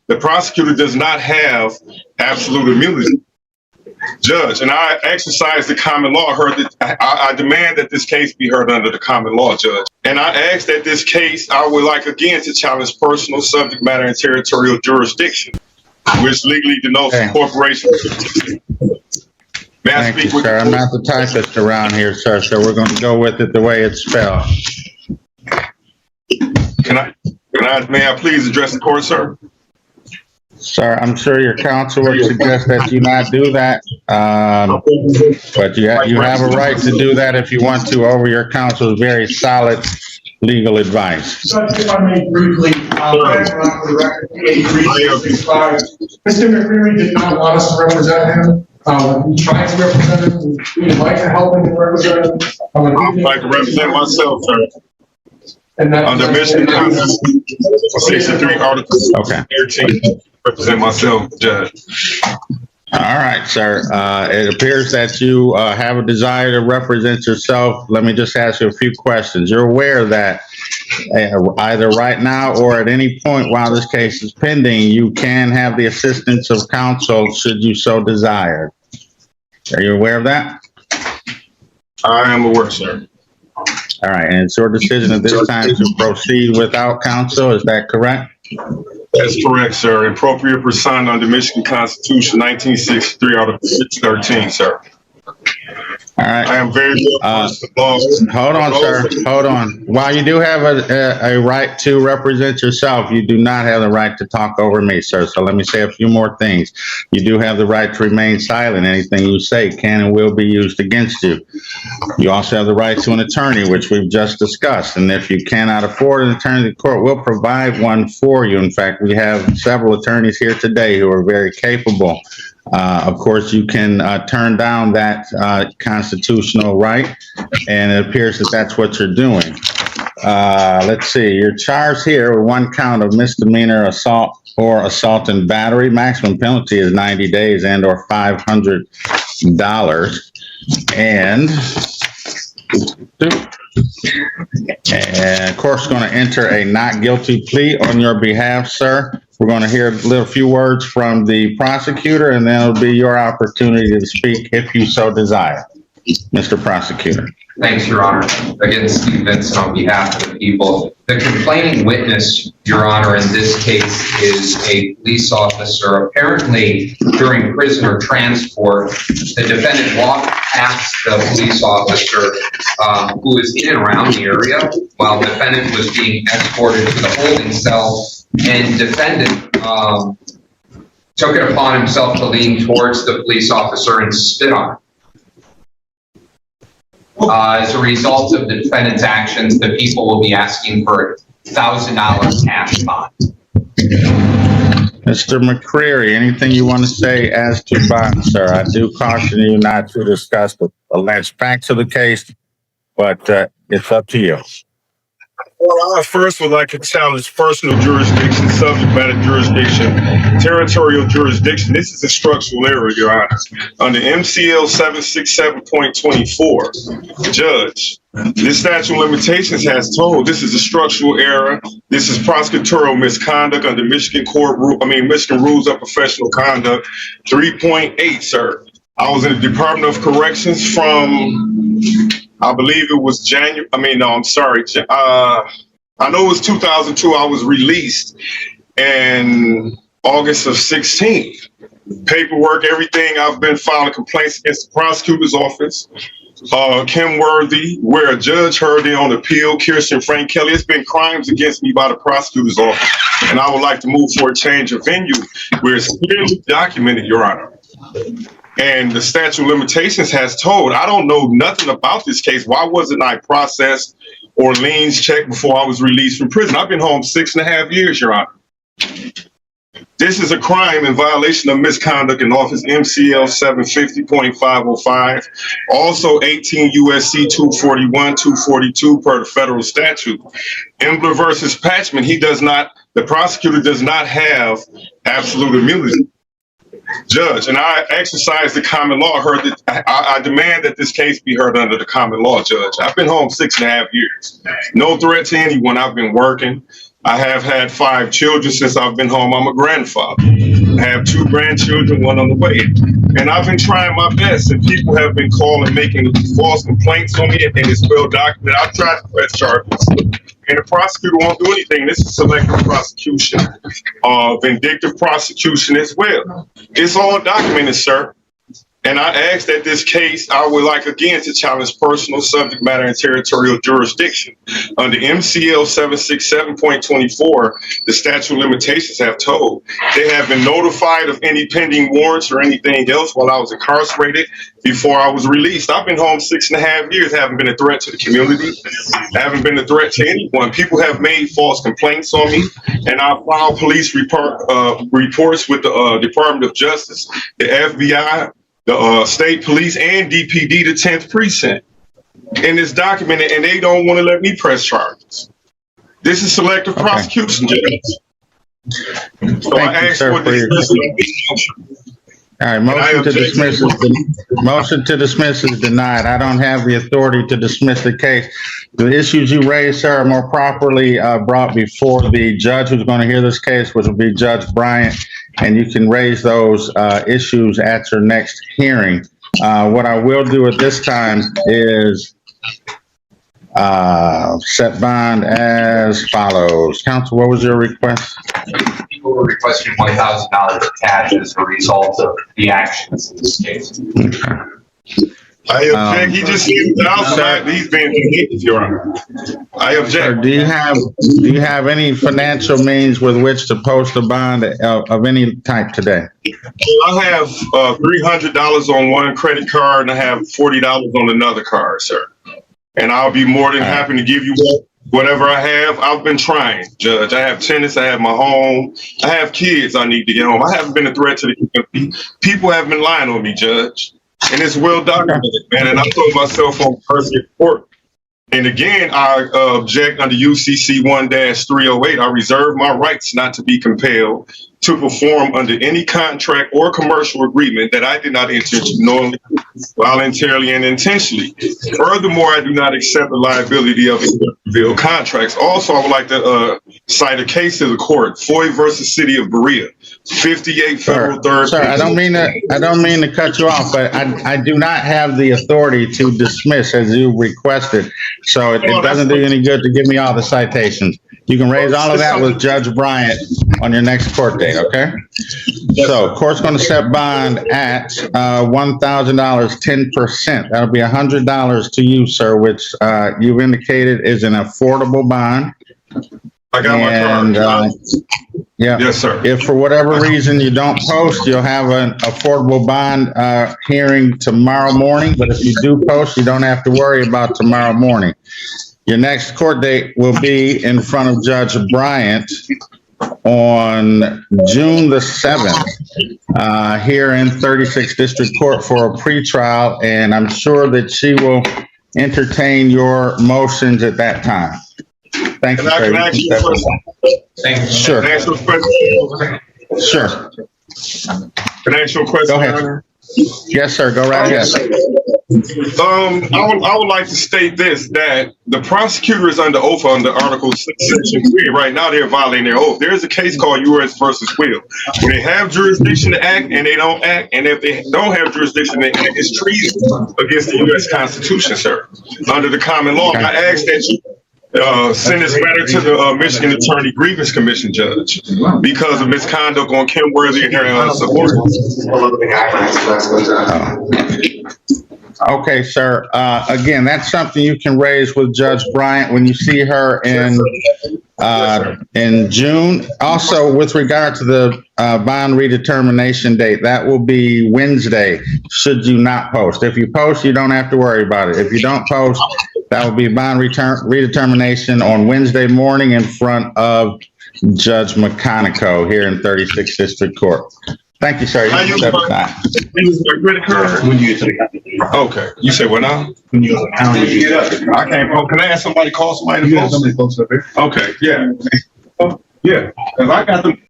the prosecutor does not have absolute immunity. Judge, and I exercise the common law. I demand that this case be heard under the common law, Judge. And I ask that this case, I would like again to challenge personal subject matter and territorial jurisdiction, which legally denotes incorporation. Thank you, sir. I'm not the typist around here, sir, so we're going to go with it the way it's spelled. May I please address the court, sir? Sir, I'm sure your counsel would suggest that you not do that, but you have a right to do that if you want to over your counsel's very solid legal advice. Judge, if I may briefly, Mr. McCreary did not want us to represent him. We tried to represent him. We invite to help him to represent him. I'd like to represent myself, sir. And under Michigan Constitution 63 Article 13, represent myself, Judge. All right, sir. It appears that you have a desire to represent yourself. Let me just ask you a few questions. You're aware that either right now or at any point while this case is pending, you can have the assistance of counsel should you so desire. Are you aware of that? I am aware, sir. All right, and it's your decision at this time to proceed without counsel, is that correct? That's correct, sir. Appropriate pursuant under Michigan Constitution 1963 Article 13, sir. All right. I am very hold on, sir. Hold on. While you do have a right to represent yourself, you do not have the right to talk over me, sir. So let me say a few more things. You do have the right to remain silent. Anything you say can and will be used against you. You also have the right to an attorney, which we've just discussed. And if you cannot afford an attorney, the court will provide one for you. In fact, we have several attorneys here today who are very capable. Of course, you can turn down that constitutional right, and it appears that that's what you're doing. Let's see. You're charged here with one count of misdemeanor assault or assault and battery. Maximum penalty is 90 days and or $500. And of course, going to enter a not guilty plea on your behalf, sir. We're going to hear a few words from the prosecutor, and then it'll be your opportunity to speak if you so desire. Mr. Prosecutor. Thanks, Your Honor. Again, Steve Vincent on behalf of the people. The complaining witness, Your Honor, in this case is a police officer. Apparently, during prisoner transport, the defendant walked past the police officer who was in and around the area while the defendant was being escorted to the holding cell, and defendant took it upon himself to lean towards the police officer and spit on him. As a result of the defendant's actions, the people will be asking for a $1,000 cash bond. Mr. McCreary, anything you want to say as to bond, sir? I do caution you not to discuss the alleged facts of the case, but it's up to you. Well, I first would like to challenge personal jurisdiction, subject matter jurisdiction, territorial jurisdiction. This is a structural error, Your Honor. Under MCL 767.24, Judge, this statute of limitations has told this is a structural error. This is prosecutorial misconduct under Michigan Rules of Professional Conduct 3.8, sir. I was in the Department of Corrections from, I believe it was I know it was 2002. I was released in August of 16. Paperwork, everything. I've been filing complaints against the prosecutor's office, Kim Worthy, where a judge heard it on appeal, Kirsten Frank Kelly. It's been crimes against me by the prosecutor's office, and I would like to move for a change of venue where it's clearly documented, Your Honor. And the statute of limitations has told, I don't know nothing about this case. Why wasn't I processed or liens checked before I was released from prison? I've been home 6.5 years, Your Honor. This is a crime in violation of misconduct in office, MCL 750.505. Also 18 USC 241, 242 per the federal statute. Embler versus Patchman, the prosecutor does not have absolute immunity. Judge, and I exercise the common law. I demand that this case be heard under the common law, Judge. I've been home 6.5 years. No threat to anyone. I've been working. I have had 5 children since I've been home. I'm a grandfather. I have 2 grandchildren, 1 on the way. And I've been trying my best, and people have been calling, making false complaints on me, and it's well documented. I've tried to press charges, and the prosecutor won't do anything. This is selective prosecution, vindictive prosecution as well. It's all documented, sir. And I asked that this case, I would like again to challenge personal subject matter and territorial jurisdiction. Under MCL 767.24, the statute of limitations have told they have been notified of any pending warrants or anything else while I was incarcerated before I was released. I've been home 6.5 years, haven't been a threat to the community, haven't been a threat to anyone. People have made false complaints on me, and I filed police reports with the Department of Justice, the FBI, the state police, and DPD, the 10th precinct. And it's documented, and they don't want to let me press charges. This is selective prosecution, Judge. So I asked for dismissal. All right, motion to dismiss is denied. I don't have the authority to dismiss the case. The issues you raised, sir, are more properly brought before the judge who's going to hear this case, which will be Judge Bryant, and you can raise those issues at your next hearing. What I will do at this time is set bond as follows. Counsel, what was your request? People were requesting $1,000 of cash as a result of the actions in this case. I object. He just said $1,000. He's being vindictive, Your Honor. I object. Sir, do you have any financial means with which to post a bond of any type today? I have $300 on one credit card, and I have $40 on another card, sir. And I'll be more than happy to give you whatever I have. I've been trying, Judge. I have tenants. I have my home. I have kids I need to get home. I haven't been a threat to the community. People have been lying on me, Judge. And it's well documented, man. And I put myself on personal court. And again, I object under UCC 1-308. I reserve my rights not to be compelled to perform under any contract or commercial agreement that I did not enter into knowingly, voluntarily, and intentionally. Furthermore, I do not accept the liability of revealed contracts. Also, I would like to cite a case to the court, Foy versus City of Berea, 58 Federal 3rd. Sir, I don't mean to cut you off, but I do not have the authority to dismiss as you requested. So it doesn't do you any good to give me all the citations. You can raise all of that with Judge Bryant on your next court date, okay? So court's going to set bond at $1,000, 10%. That'll be $100 to you, sir, which you've indicated is an affordable bond. I got my card. Yeah. Yes, sir. If for whatever reason you don't post, you'll have an affordable bond hearing tomorrow morning. But if you do post, you don't have to worry about tomorrow morning. Your next court date will be in front of Judge Bryant on June the 7th here in 36th District Court for a pretrial, and I'm sure that she will entertain your motions at that time. Thank you, Can I ask you a question? Thank you. Sure. Can I ask you a question? Sure. Can I ask you a question? Go ahead. Yes, sir. Go right ahead. I would like to state this, that the prosecutor is under oath under Article 6, Section 3. Right now, they're violating their oath. There is a case called U.S. versus Will. When they have jurisdiction to act and they don't act, and if they don't have jurisdiction to act, it's treason against the U.S. Constitution, sir, under the common law. I ask that you send this matter to the Michigan Attorney Grievance Commission, Judge, because of misconduct on Kim Worthy and her subordinates. Okay, sir. Again, that's something you can raise with Judge Bryant when you see her in June. Also, with regard to the bond redetermination date, that will be Wednesday, should you not post. If you post, you don't have to worry about it. If you don't post, that will be bond redetermination on Wednesday morning in front of Judge McConaughey here in 36th District Court. Thank you, sir. Use my credit card. Okay. You say what now? I can't post. Can I ask somebody to call somebody to post? Okay. Yeah. Yeah. Because I got them.